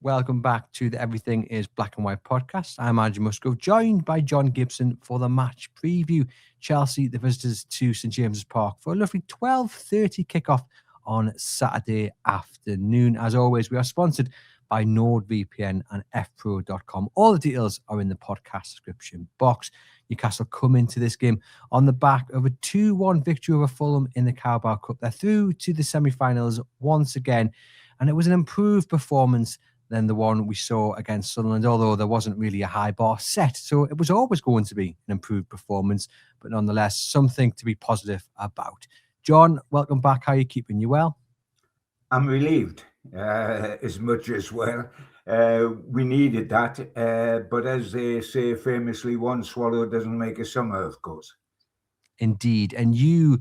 Welcome back to the Everything is Black and White podcast. I'm Andrew Musgrove, joined by John Gibson for the match preview. Chelsea, the visitors to St James's Park for a lovely 12:30 kickoff on Saturday afternoon. As always, we are sponsored by NordVPN and fpro.com. All the details are in the podcast description box. Newcastle come into this game on the back of a 2-1 victory over Fulham in the Carabao Cup. They're through to the semi-finals once again, and it was an improved performance than the one we saw against Sunderland, although there wasn't really a high bar set. So it was always going to be an improved performance, but nonetheless, something to be positive about. John, welcome back. How are you keeping? You well? I'm relieved, as much as well. We needed that, but as they say famously, one swallow doesn't make a summer, of course. Indeed. And you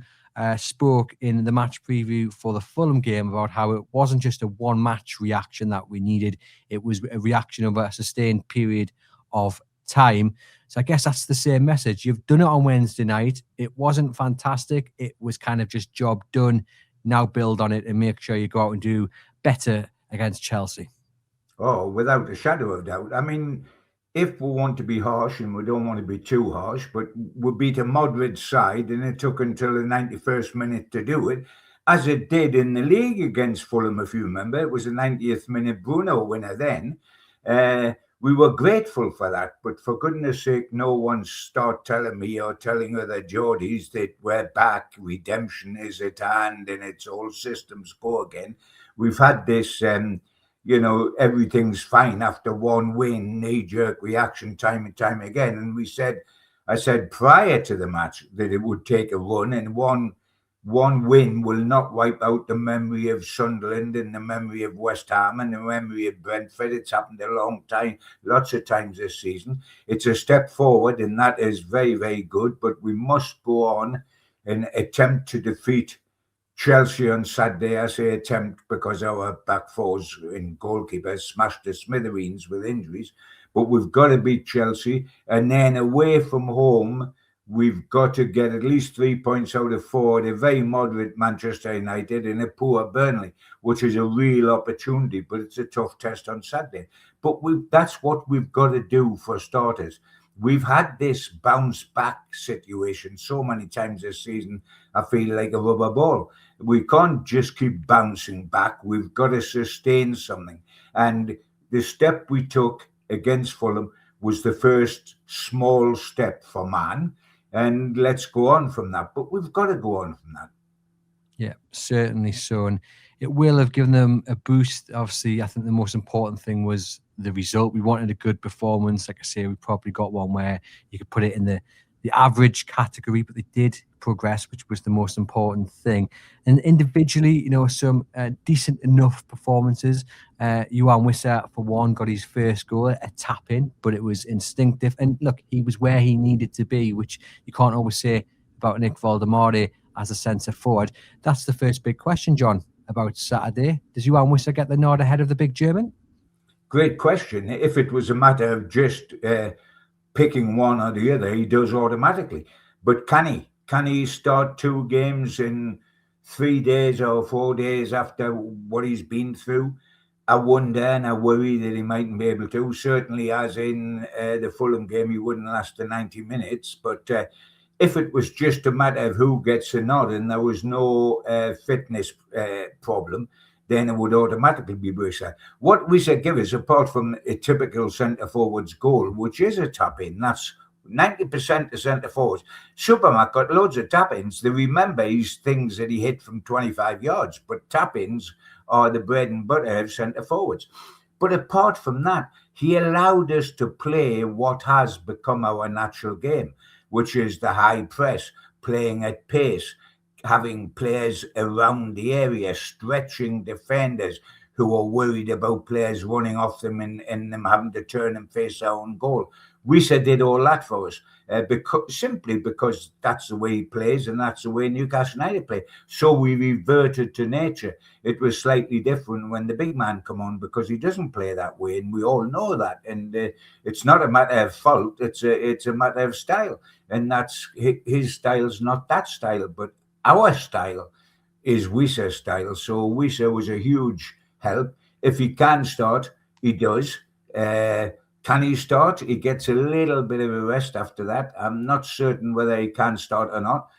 spoke in the match preview for the Fulham game about how it wasn't just a one-match reaction that we needed. It was a reaction over a sustained period of time. So I guess that's the same message. You've done it on Wednesday night. It wasn't fantastic. It was kind of just job done. Now build on it and make sure you go out and do better against Chelsea. Oh, without a shadow of doubt. I mean, if we want to be harsh, and we don't want to be too harsh, but we beat a moderate side, and it took until the 91st minute to do it, as it did in the league against Fulham, if you remember. It was a 90th minute Bruno winner then. We were grateful for that, but for goodness sake, no one start telling me or telling other Geordies that we're back, redemption is at hand, and it's all systems go again. We've had this... everything's fine after one win, knee-jerk reaction time and time again. And I said prior to the match that it would take a run, and one win will not wipe out the memory of Sunderland and the memory of West Ham and the memory of Brentford. It's happened a long time, lots of times this season. It's a step forward, and that is very, very good. But we must go on and attempt to defeat Chelsea on Saturday. I say attempt because our back fours and goalkeepers smashed the smithereens with injuries. But we've got to beat Chelsea. And then away from home, we've got to get at least 3 points out of 4 at a very moderate Manchester United and a poor Burnley, which is a real opportunity. But it's a tough test on Saturday. But that's what we've got to do for starters. We've had this bounce back situation so many times this season, I feel like a rubber ball. We can't just keep bouncing back. We've got to sustain something. And the step we took against Fulham was the first small step for man. And let's go on from that. But we've got to go on from that. Yeah, certainly so. And it will have given them a boost. Obviously, I think the most important thing was the result. We wanted a good performance. Like I say, we probably got one where you could put it in the average category, but they did progress, which was the most important thing. And individually, some decent enough performances. Johan Wissa, for one, got his first goal, a tap-in, but it was instinctive. And look, he was where he needed to be, which you can't always say about Nick Valdemare as a centre forward. That's the first big question, John, about Saturday. Does Johan Wissa get the nod ahead of the big German? Great question. If it was a matter of just picking one or the other, he does automatically. But can he? Can he start 2 games in 3 days or 4 days after what he's been through? I wonder, and I worry that he mightn't be able to. Certainly, as in the Fulham game, he wouldn't last the 90 minutes. But if it was just a matter of who gets a nod and there was no fitness problem, then it would automatically be Wissa. What Wissa gives us, apart from a typical centre-forward's goal, which is a tap-in, that's 90% of centre-forwards. Supermac got loads of tap-ins. They remember his things that he hit from 25 yards, but tap-ins are the bread and butter of centre-forwards. But apart from that, he allowed us to play what has become our natural game, which is the high press, playing at pace, having players around the area, stretching defenders who are worried about players running off them and them having to turn and face their own goal. Wissa did all that for us, simply because that's the way he plays and that's the way Newcastle United play. So we reverted to nature. It was slightly different when the big man come on because he doesn't play that way, and we all know that. And it's not a matter of fault; it's a matter of style, and that's his style's not that style, but our style is Wissa's style. So Wissa was a huge help. If he can start, He does. Can he start? He gets a little bit of a rest after that. I'm not certain whether he can start or not.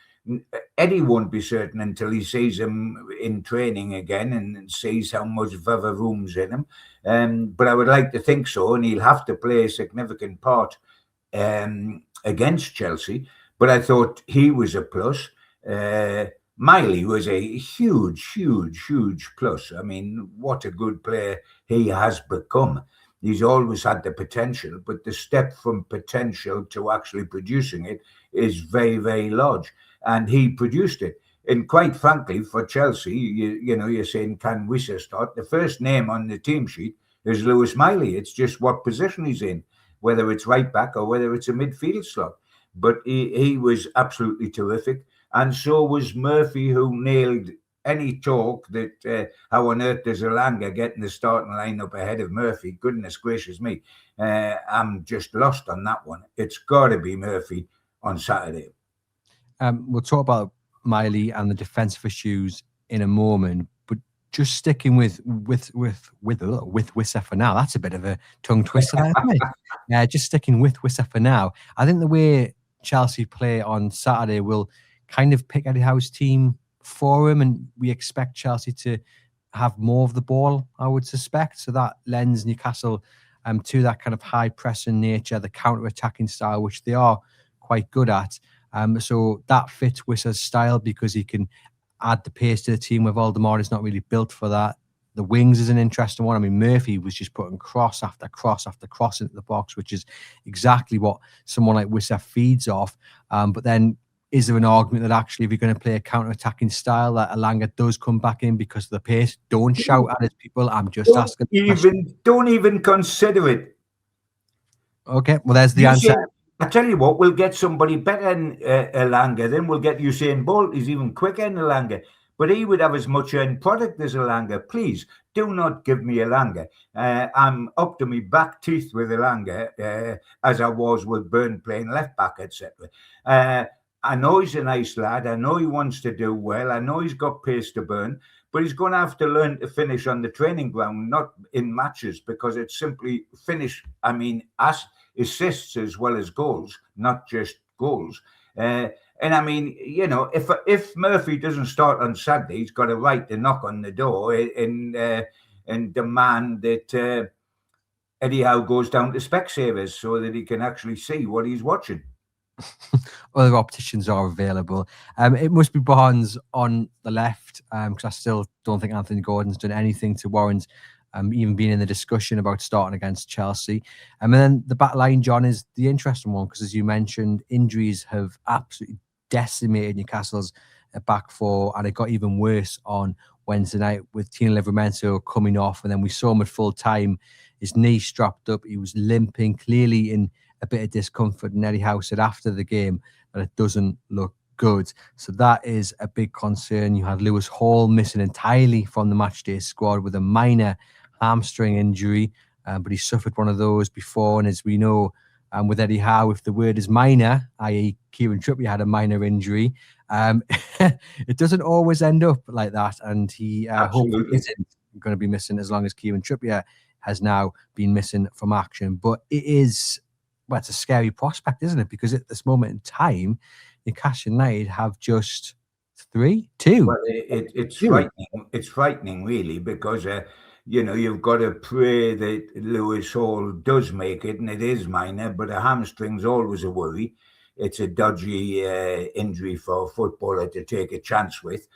Eddie won't be certain until he sees him in training again and sees how much further room's in him. But I would like to think so, and he'll have to play a significant part against Chelsea. But I thought he was a plus. Miley was a huge plus. I mean, what a good player he has become. He's always had the potential, but the step from potential to actually producing it is very large. And he produced it. And quite frankly, for Chelsea, you're saying, can Wissa start? The first name on the team sheet is Lewis Miley. It's just what position he's in, whether it's right back or whether it's a midfield slot. But he was absolutely terrific. And so was Murphy, who nailed any talk that how on earth does Elanga get in the starting lineup ahead of Murphy? Goodness gracious me. I'm just lost on that one. It's got to be Murphy on Saturday. We'll talk about Miley and the defensive issues in a moment, but just sticking with Wissa for now. That's a bit of a tongue twister, isn't it? Just sticking with Wissa for now. I think the way Chelsea play on Saturday will kind of pick Eddie Howe's team for him, and we expect Chelsea to have more of the ball, I would suspect. So that lends Newcastle to that kind of high pressing nature, the counter-attacking style, which they are quite good at. So that fits Wissa's style because he can add the pace to the team, where Valdemar is not really built for that. The wings is an interesting one. I mean, Murphy was just putting cross after cross after cross into the box, which is exactly what someone like Wissa feeds off. But then is there an argument that actually if you're going to play a counter-attacking style that Elanga does come back in because of the pace? Don't shout at it, people. I'm just asking. Don't even consider it. Okay, well, there's the answer. I tell you what, we'll get somebody better than Elanga. Then we'll get Usain Bolt. He's even quicker than Elanga. But he would have as much end product as Elanga. Please, do not give me Elanga. I'm up to my back teeth with Elanga, as I was with Byrne playing left back, etc. I know he's a nice lad. I know he wants to do well. I know he's got pace to burn. But he's going to have to learn to finish on the training ground, not in matches, because it's simply finish. I mean, assists as well as goals, not just goals. And I mean, if Murphy doesn't start on Saturday, he's got a right to knock on the door and demand that Eddie Howe goes down to Specsavers so that he can actually see what he's watching. Other opticians are available. It must be Barnes on the left, because I still don't think Anthony Gordon's done anything to warrant even being in the discussion about starting against Chelsea. And then the back line, John, is the interesting one because, as you mentioned, injuries have absolutely decimated Newcastle's back four, and it got even worse on Wednesday night with Tino Livramento coming off, and then we saw him at full time. His knee strapped up. He was limping, clearly in a bit of discomfort, and Eddie Howe said after the game that it doesn't look good. So that is a big concern. You had Lewis Hall missing entirely from the matchday squad with a minor hamstring injury, but he suffered one of those before, and as we know, with Eddie Howe, if the word is minor, i.e. Kieran Trippier had a minor injury, it doesn't always end up like that, and he hopefully isn't going to be missing as long as Kieran Trippier has now been missing from action. But it is, well, it's a scary prospect, isn't it? Because at this moment in time, Newcastle United have just two. Well, it's frightening. It's frightening, really, because you've got to pray that Lewis Hall does make it, and it is minor, but a hamstring's always a worry. It's a dodgy injury for a footballer to take a chance with.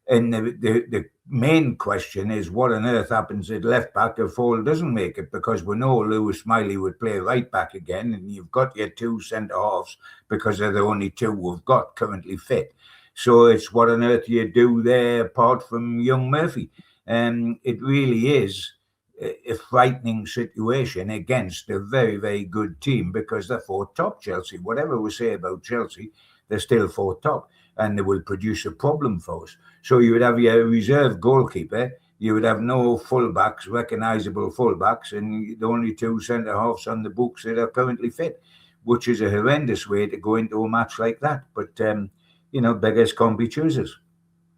And the main question is, what on earth happens at left back if Hall doesn't make it? Because we know Lewis Miley would play right back again, and you've got your two centre-halves because they're the only two we've got currently fit. So it's what on earth you do there apart from young Murphy. It really is a frightening situation against a very, very good team because they're fourth top, Chelsea. Whatever we say about Chelsea, they're still fourth top, and they will produce a problem for us. So you would have your reserve goalkeeper, you would have no fullbacks, recognisable fullbacks, and the only two centre-halves on the books that are currently fit, which is a horrendous way to go into a match like that. But, beggars can't be choosers.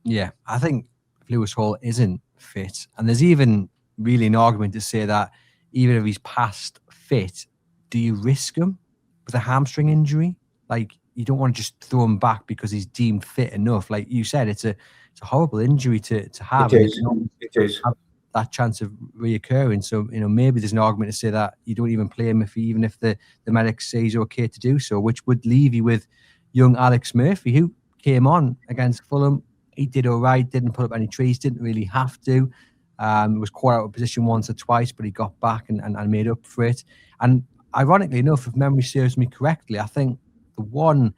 Yeah, I think Lewis Hall isn't fit, and there's even really an argument to say that even if he's past fit, do you risk him with a hamstring injury? Like, you don't want to just throw him back because he's deemed fit enough. Like you said, it's a horrible injury to have, It and you is. can It is. have that chance of reoccurring. So, maybe there's an argument to say that you don't even play him even if the medics say he's okay to do so, which would leave you with young Alex Murphy, who came on against Fulham. He did all right, didn't put up any trees, didn't really have to. Was caught out of position once or twice, but he got back and made up for it. And ironically enough, if memory serves me correctly, I think the one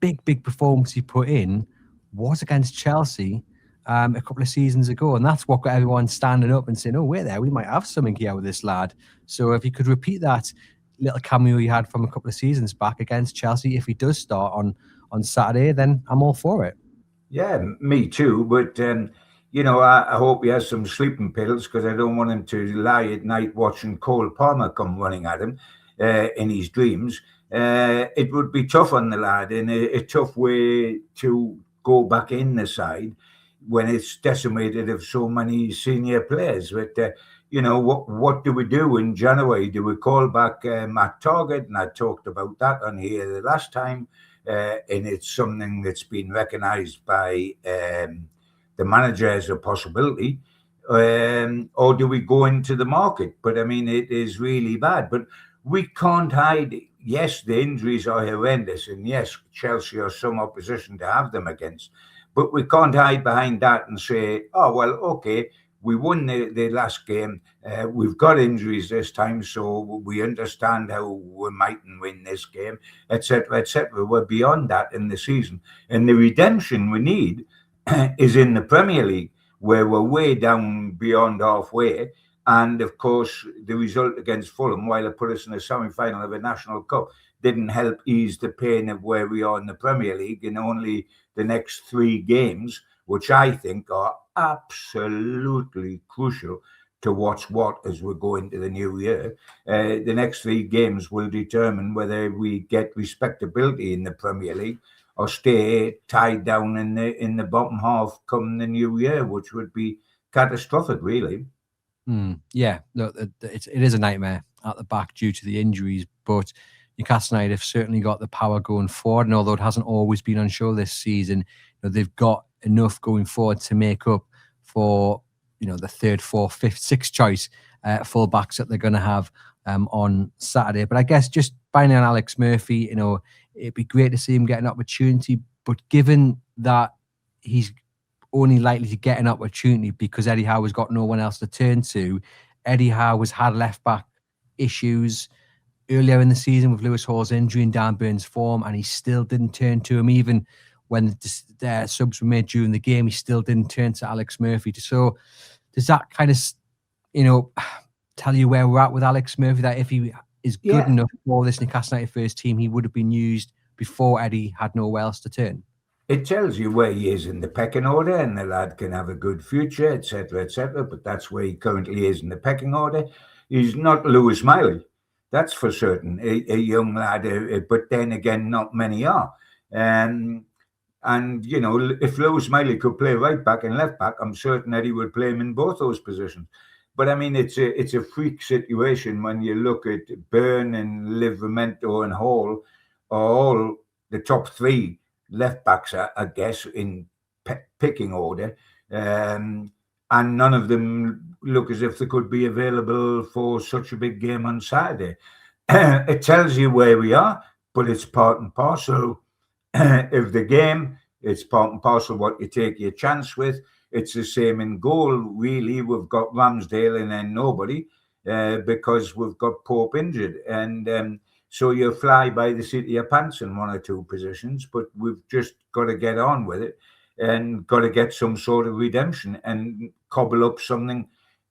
big performance he put in was against Chelsea a couple of seasons ago, and that's what got everyone standing up and saying, "Oh, wait there, we might have something here with this lad." So if he could repeat that little cameo he had from a couple of seasons back against Chelsea, if he does start on Saturday, then I'm all for it. Yeah, me too. But I hope he has some sleeping pills because I don't want him to lie at night watching Cole Palmer come running at him in his dreams. It would be tough on the lad and a tough way to go back in the side when it's decimated of so many senior players. But what do we do in January? Do we call back Matt Target? And I talked about that on here the last time. And it's something that's been recognised by the manager as a possibility. Or do we go into the market? But I mean, it is really bad. But we can't hide. Yes, the injuries are horrendous, and yes, Chelsea are some opposition to have them against. But we can't hide behind that and say, "Oh well, okay, we won the last game. We've got injuries this time, so we understand how we mightn't win this game, etc., etc." We're beyond that in the season, and the redemption we need is in the Premier League, where we're way down beyond halfway. And of course, the result against Fulham, while it put us in a semi-final of a National Cup, didn't help ease the pain of where we are in the Premier League in only the next 3 games, which I think are absolutely crucial to what's what as we go into the new year. The next 3 games will determine whether we get respectability in the Premier League or stay tied down in the bottom half come the new year, which would be catastrophic, really. Yeah, look, it is a nightmare at the back due to the injuries, but Newcastle United have certainly got the power going forward. And although it hasn't always been on show this season, they've got enough going forward to make up for the third, fourth, fifth, sixth choice fullbacks that they're going to have on Saturday. But I guess just buying on Alex Murphy, it'd be great to see him get an opportunity. But given that he's only likely to get an opportunity because Eddie Howe has got no one else to turn to. Eddie Howe has had left back issues earlier in the season with Lewis Hall's injury and Dan Burns' form, and he still didn't turn to him. Even when the subs were made during the game, he still didn't turn to Alex Murphy. So does that kind of, tell you where we're at with Alex Murphy, that if he is good enough for this Newcastle United first team, he would have been used before Eddie had nowhere else to turn? It tells you where he is in the pecking order, and the lad can have a good future, etc., etc. But that's where he currently is in the pecking order. He's not Lewis Miley, that's for certain. A young lad, but then again, not many are. And if Lewis Miley could play right back and left back, I'm certain that he would play him in both those positions. But I mean, it's a freak situation when you look at Byrne and Livramento and Hall, are all the top 3 left backs, I guess, in picking order, and none of them look as if they could be available for such a big game on Saturday. It tells you where we are, but it's part and parcel of the game. It's part and parcel what you take your chance with. It's the same in goal, really. We've got Ramsdale and then nobody because we've got Pope injured, and so you fly by the seat of your pants in 1 or 2 positions, but we've just got to get on with it and got to get some sort of redemption and cobble up something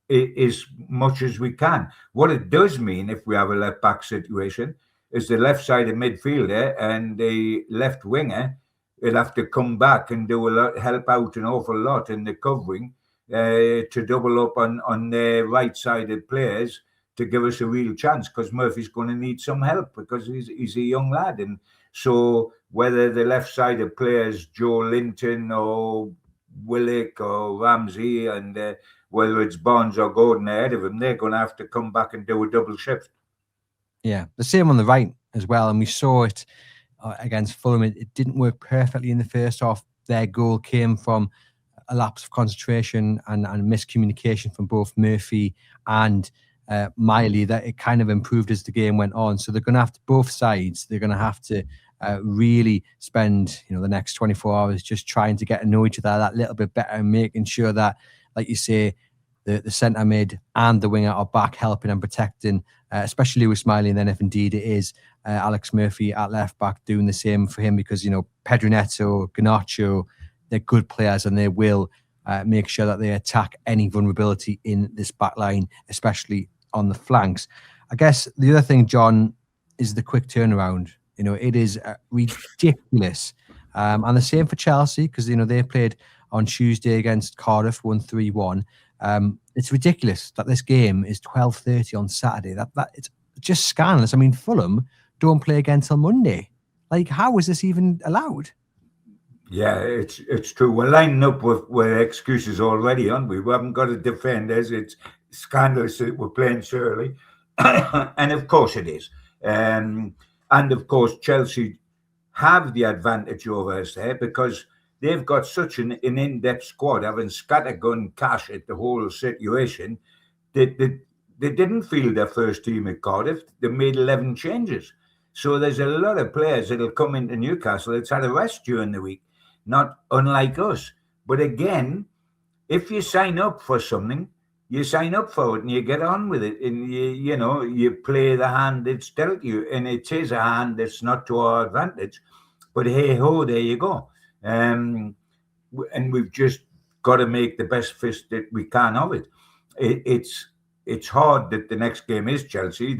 as much as we can. What it does mean if we have a left back situation is the left side of midfielder and the left winger will have to come back and do a lot, help out an awful lot in the covering to double up on the right sided players to give us a real chance, because Murphy's going to need some help because he's a young lad. And so whether the left-sided players, Joe Linton or Willock or Ramsey, and whether it's Barnes or Gordon ahead of him, they're going to have to come back and do a double shift. Yeah, the same on the right as well. And we saw it against Fulham. It didn't work perfectly in the first half. Their goal came from a lapse of concentration and miscommunication from both Murphy and Miley, that it kind of improved as the game went on. So they're going to have to, both sides, they're going to have to really spend, the next 24 hours just trying to get to know each other that little bit better and making sure that, like you say, the centre mid and the winger are back helping and protecting, especially Lewis Miley. And then if indeed it is Alex Murphy at left back, doing the same for him, because, Pedro Neto, Garnacho, they're good players and they will make sure that they attack any vulnerability in this back line, especially on the flanks. I guess the other thing, John, is the quick turnaround. It is ridiculous. And the same for Chelsea, because, they played on Tuesday against Cardiff, won 3-1. It's ridiculous that this game is 12:30 on Saturday. That it's just scandalous. I mean, Fulham don't play again till Monday. Like, how is this even allowed? Yeah, it's true. We're lining up with excuses already, aren't we? We haven't got to defend us. It's scandalous that we're playing so early. And of course it is. And of course, Chelsea have the advantage over us there because they've got such an in-depth squad, having scattergun cash at the whole situation. They didn't field their first team at Cardiff. They made 11 changes. So there's a lot of players that'll come into Newcastle that's had a rest during the week, not unlike us. But again, if you sign up for something, you sign up for it and you get on with it, and you play the hand that's dealt you, and it is a hand that's not to our advantage. But hey ho, there you go. And we've just got to make the best fist that we can of it. It's hard that the next game is Chelsea.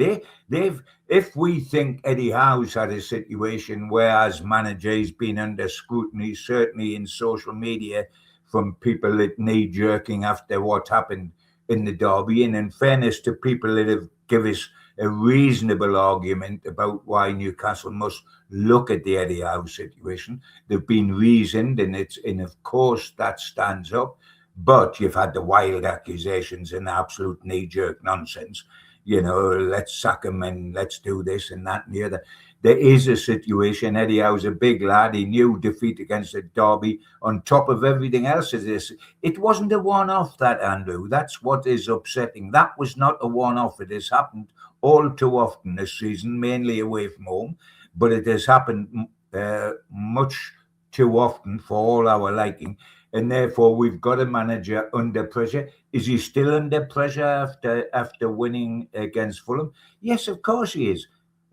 If we think Eddie Howe's had a situation where as manager he's been under scrutiny, certainly in social media, from people that knee-jerking after what happened in the derby, and in fairness to people that have given us a reasonable argument about why Newcastle must look at the Eddie Howe situation, they've been reasoned, and of course that stands up. But you've had the wild accusations and absolute knee-jerk nonsense. Let's sack him and let's do this and that and the other. There is a situation. Eddie Howe's a big lad. He knew defeat against the derby on top of everything else. It wasn't a one-off, that, Andrew. That's what is upsetting. That was not a one-off. It has happened all too often this season, mainly away from home. But it has happened much too often for all our liking. And therefore, we've got a manager under pressure. Is he still under pressure after winning against Fulham? Yes, of course he is.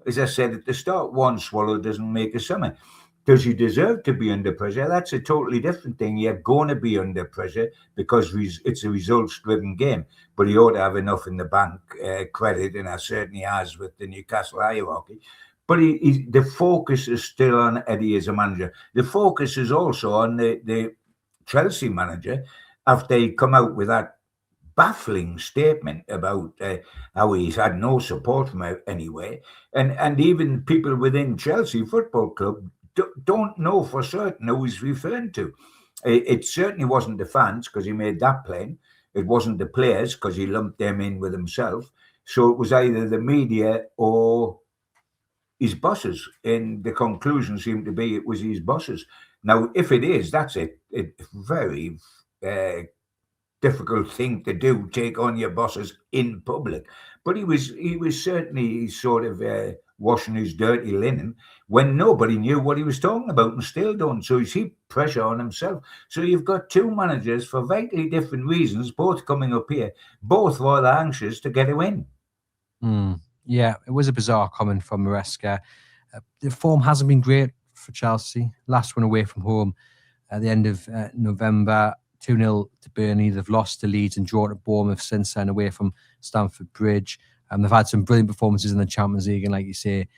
As I said at the start, one swallow doesn't make a summer. Does he deserve to be under pressure? That's a totally different thing. You're going to be under pressure because it's a results-driven game. But he ought to have enough in the bank credit, and I certainly has with the Newcastle hierarchy. But the focus is still on Eddie as a manager. The focus is also on the Chelsea manager after he come out with that baffling statement about how he's had no support from anywhere, and even people within Chelsea Football Club don't know for certain who he's referring to. It certainly wasn't the fans, because he made that plain. It wasn't the players, because he lumped them in with himself. So it was either the media or his bosses, and the conclusion seemed to be it was his bosses. Now, if it is, that's a very difficult thing to do, take on your bosses in public. But he was certainly sort of washing his dirty linen when nobody knew what he was talking about, and still don't. So he's heaped pressure on himself. So you've got two managers for vitally different reasons, both coming up here, both rather anxious to get a win. Yeah, it was a bizarre comment from Maresca. The form hasn't been great for Chelsea. Last one away from home at the end of November, 2-0 to Burnley. They've lost to Leeds and drawn at Bournemouth since then, away from Stamford Bridge. They've had some brilliant performances in the Champions League, and like you say,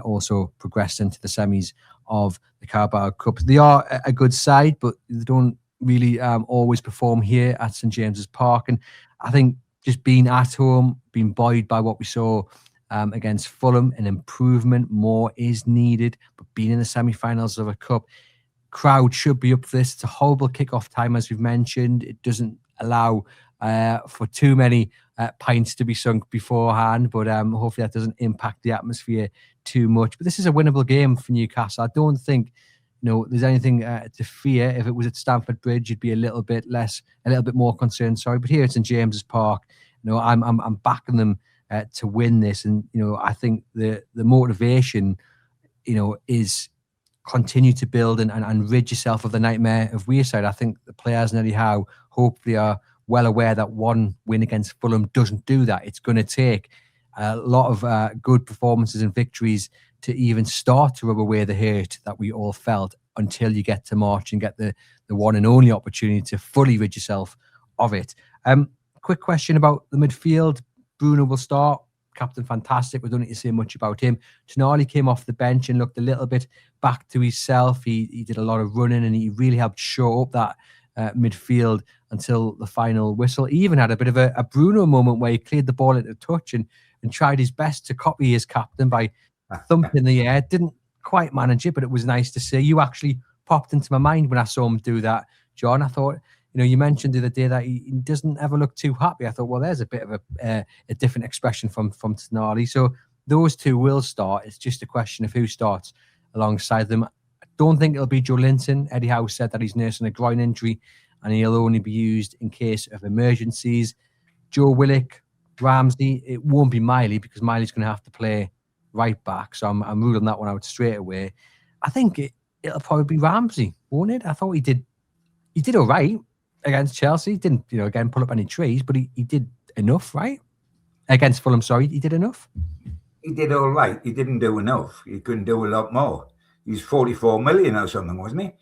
also progressed into the semis of the Carabao Cup. They are a good side, but they don't really always perform here at St James's Park. And I think just being at home, being buoyed by what we saw against Fulham, an improvement, more is needed. But being in the semi-finals of a cup, crowd should be up for this. It's a horrible kick-off time, as we've mentioned. It doesn't allow for too many pints to be sunk beforehand, but hopefully that doesn't impact the atmosphere too much. But this is a winnable game for Newcastle. I don't think there's anything to fear. If it was at Stamford Bridge, you'd be a little bit more concerned. Sorry, but here it's in James's Park. I'm backing them to win this, and I think the motivation, is continue to build and rid yourself of the nightmare of Wearside. I think the players and Eddie Howe hopefully are well aware that one win against Fulham doesn't do that. It's going to take a lot of good performances and victories to even start to rub away the hurt that we all felt until you get to March and get the one and only opportunity to fully rid yourself of it. Quick question about the midfield. Bruno will start. Captain fantastic. We don't need to say much about him. Tonali came off the bench and looked a little bit back to himself. He did a lot of running and he really helped show up that midfield until the final whistle. He even had a bit of a Bruno moment where he cleared the ball into touch and tried his best to copy his captain by thumping the air. Didn't quite manage it, but it was nice to see. You actually popped into my mind when I saw him do that, John. I thought, you mentioned the other day that he doesn't ever look too happy. I thought, well, there's a bit of a different expression from Tonali. So those two will start. It's just a question of who starts alongside them. I don't think it'll be Joe Linton. Eddie Howe said that he's nursing a groin injury and he'll only be used in case of emergencies. Joe Willock, Ramsey, it won't be Miley because Miley's going to have to play right back. So I'm ruling that one out straight away. I think it'll probably be Ramsey, won't it? I thought he did all right against Chelsea. Didn't, again, pull up any trees, but he did enough, right? Against Fulham, sorry, he did enough. He did all right. He didn't do enough. He couldn't do a lot more. He's 44 million or something, wasn't he?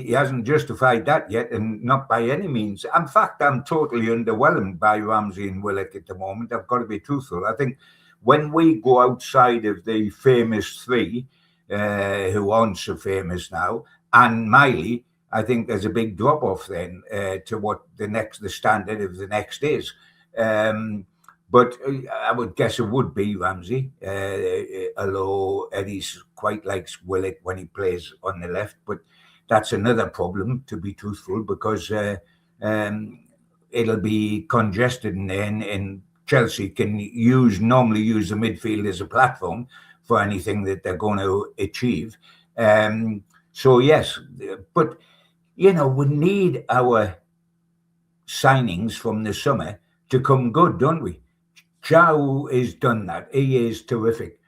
He hasn't justified that yet, and not by any means. In fact, I'm totally underwhelmed by Ramsey and Willock at the moment. I've got to be truthful. I think when we go outside of the famous three, who aren't so famous now, and Miley, I think there's a big drop-off then to what the standard of the next is. But I would guess it would be Ramsey, although Eddie quite likes Willock when he plays on the left. But that's another problem, to be truthful, because it'll be congested and Chelsea can normally use the midfield as a platform for anything that they're going to achieve. So, yes, but, we need our signings from the summer to come good, don't we? Chow has done that. He is terrific.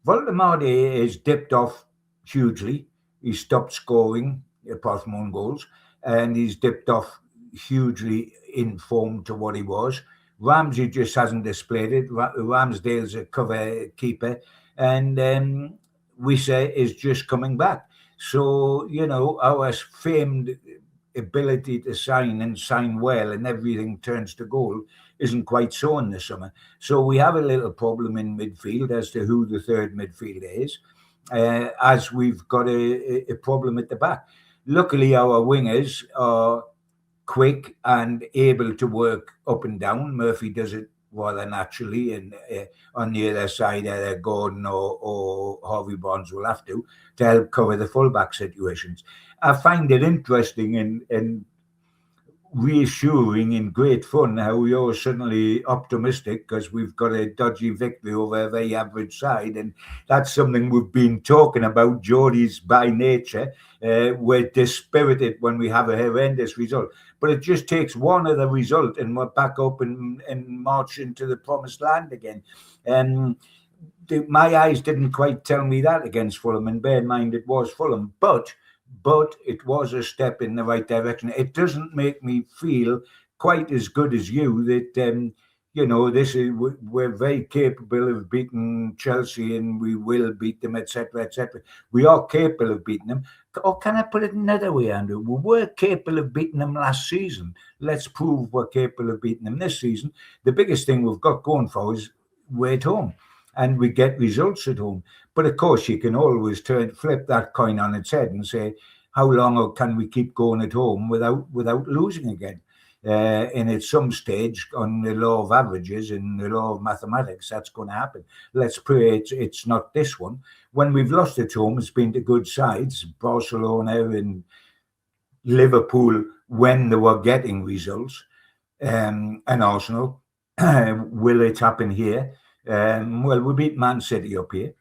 Voldemort has dipped off hugely. He stopped scoring, apart from own goals, and he's dipped off hugely in form to what he was. Ramsey just hasn't displayed it. Ramsdale's a cover keeper, and Wissa is just coming back. So, our famed ability to sign well and everything turns to goal isn't quite so in the summer. So we have a little problem in midfield as to who the third midfielder is, as we've got a problem at the back. Luckily, our wingers are quick and able to work up and down. Murphy does it rather naturally, and on the other side, either Gordon or Harvey Barnes will have to help cover the fullback situations. I find it interesting and reassuring and great fun how you're suddenly optimistic because we've got a dodgy victory over a very average side, and that's something we've been talking about. Geordie's by nature, we're dispirited when we have a horrendous result, but it just takes one other result and we're back up and march into the promised land again. My eyes didn't quite tell me that against Fulham, and bear in mind it was Fulham, but it was a step in the right direction. It doesn't make me feel quite as good as you that, we're very capable of beating Chelsea and we will beat them, etc., etc. We are capable of beating them. Or can I put it another way, Andrew? We were capable of beating them last season. Let's prove we're capable of beating them this season. The biggest thing we've got going for us is we're at home and we get results at home. But of course, you can always flip that coin on its head and say, how long can we keep going at home without losing again? And at some stage, on the law of averages and the law of mathematics, that's going to happen. Let's pray it's not this one. When we've lost at home, it's been to good sides, Barcelona and Liverpool, when they were getting results. and Arsenal. Will it happen here? Well, we beat Man City up here,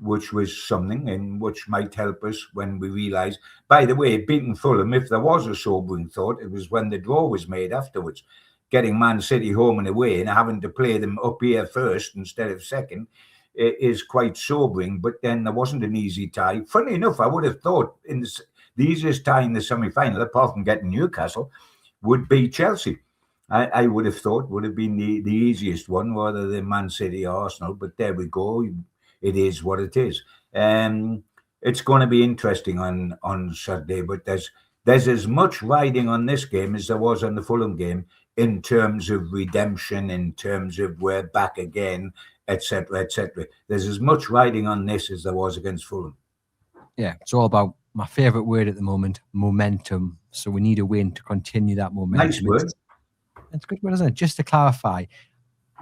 which was something and which might help us when we realise. By the way, beating Fulham, if there was a sobering thought, it was when the draw was made afterwards. Getting Man City home and away and having to play them up here first instead of second is quite sobering. But then there wasn't an easy tie. Funny enough, I would have thought the easiest tie in the semi-final, apart from getting Newcastle, would be Chelsea. I would have thought would have been the easiest one rather than Man City or Arsenal. But there we go. It is what it is. It's going to be interesting on Saturday. But there's as much riding on this game as there was on the Fulham game in terms of redemption, in terms of we're back again, etc., etc. There's as much riding on this as there was against Fulham. Yeah, it's all about my favourite word at the moment, momentum. So we need a win to continue that momentum. Nice word. It's a good word, isn't it? Just to clarify,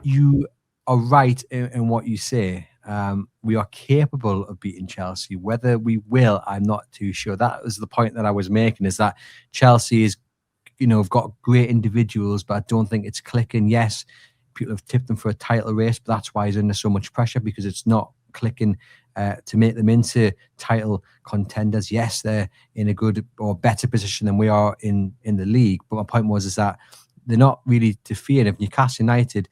you are right in what you say. We are capable of beating Chelsea. Whether we will, I'm not too sure. That was the point that I was making, is that Chelsea is, have got great individuals, but I don't think it's clicking. Yes, people have tipped them for a title race, but that's why he's under so much pressure, because it's not clicking to make them into title contenders. Yes, they're in a good or better position than we are in the league. But my point was is that they're not really defeating. If Newcastle United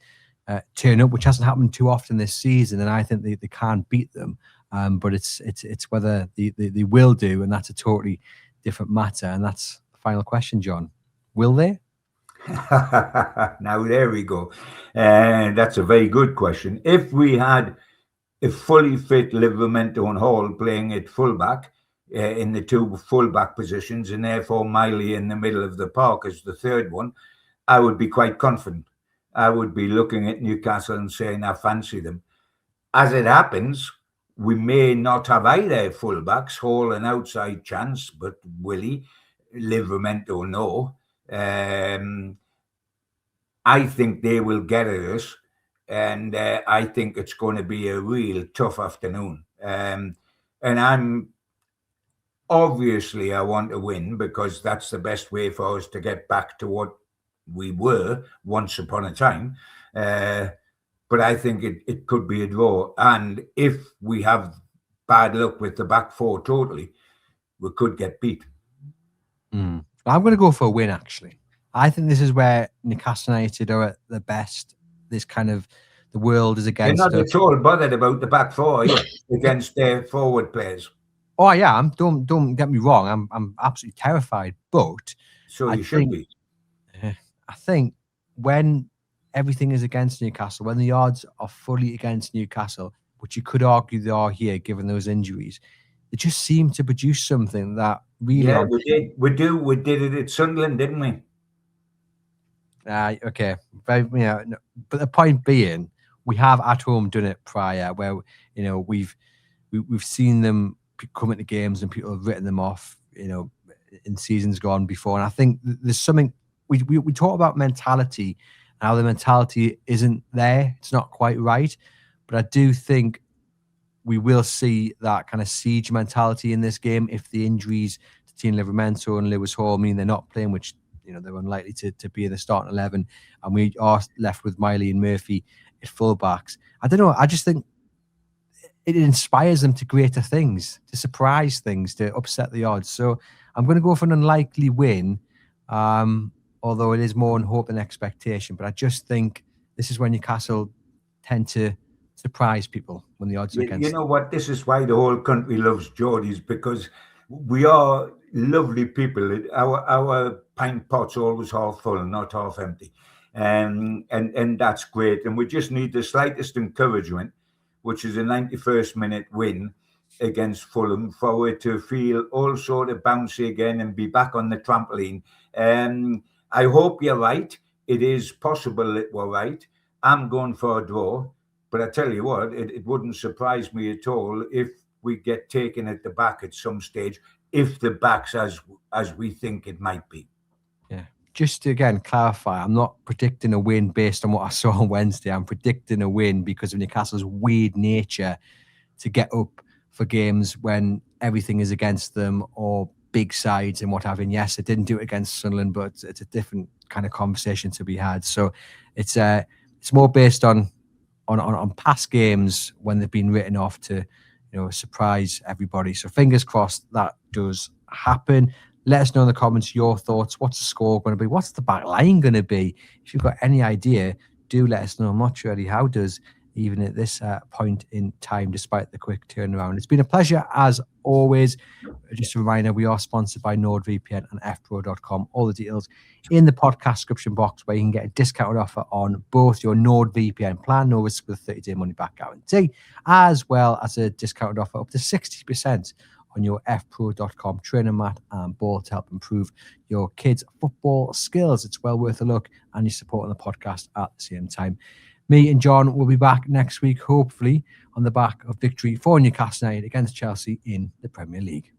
turn up, which hasn't happened too often this season, and I think they can beat them. But it's whether they will do, and that's a totally different matter. And that's the final question, John. Will they? Now there we go. That's a very good question. If we had a fully fit Livramento and Hall playing at fullback in the two fullback positions, and therefore Miley in the middle of the park as the third one, I would be quite confident. I would be looking at Newcastle and saying I fancy them. As it happens, we may not have either fullbacks, Hall an outside chance, but Willie, Livramento, no. I think they will get at us, and I think it's going to be a real tough afternoon. And I'm obviously I want to win because that's the best way for us to get back to what we were once upon a time. But I think it could be a draw. And if we have bad luck with the back four totally, we could get beat. I'm going to go for a win, actually. I think this is where Newcastle United are at the best. This kind of, the world is against You're not at all bothered about the back four, are you? Against their forward players. Oh, yeah, don't get me wrong. I'm absolutely terrified. But so you should be. I think when everything is against Newcastle, when the odds are fully against Newcastle, which you could argue they are here given those injuries, they just seem to produce something that really. Yeah, we did it at Sunderland, didn't we? Okay, but the point being, we have at home done it prior, where we've seen them come into games and people have written them off, in seasons gone before. And I think there's something we talk about mentality and how the mentality isn't there. It's not quite right, but I do think we will see that kind of siege mentality in this game if the injuries to Tino Livramento and Lewis Hall mean they're not playing, which they're unlikely to be in the starting 11, and we are left with Miley and Murphy at fullbacks. I don't know. I just think it inspires them to greater things, to surprise things, to upset the odds. So I'm going to go for an unlikely win, although it is more on hope than expectation. But I just think this is when Newcastle tend to surprise people when the odds are against them. You know what? This is why the whole country loves Geordies, because we are lovely people. Our pint pot's always half full, not half empty. And that's great. And we just need the slightest encouragement, which is a 91st minute win against Fulham, for it to feel all sort of bouncy again and be back on the trampoline. I hope you're right. It is possible that we're right. I'm going for a draw. But I tell you what, it wouldn't surprise me at all if we get taken at the back at some stage, if the back's as we think it might be. Yeah. Just to again clarify, I'm not predicting a win based on what I saw on Wednesday. I'm predicting a win because of Newcastle's weird nature to get up for games when everything is against them, or big sides and what have you. And yes, it didn't do it against Sunderland, but it's a different kind of conversation to be had. So it's more based on past games when they've been written off to, surprise everybody. So fingers crossed that does happen. Let us know in the comments your thoughts. What's the score going to be? What's the back line going to be? If you've got any idea, do let us know. I'm not sure really how does, even at this point in time, despite the quick turnaround. It's been a pleasure as always. Just a reminder, we are sponsored by NordVPN and fpro.com. All the details in the podcast description box, where you can get a discounted offer on both your NordVPN plan, no risk with a 30-day money-back guarantee, as well as a discounted offer up to 60% on your fpro.com training mat and ball to help improve your kids' football skills. It's well worth a look, and you're supporting the podcast at the same time. Me and John will be back next week, hopefully on the back of victory for Newcastle United against Chelsea in the Premier League.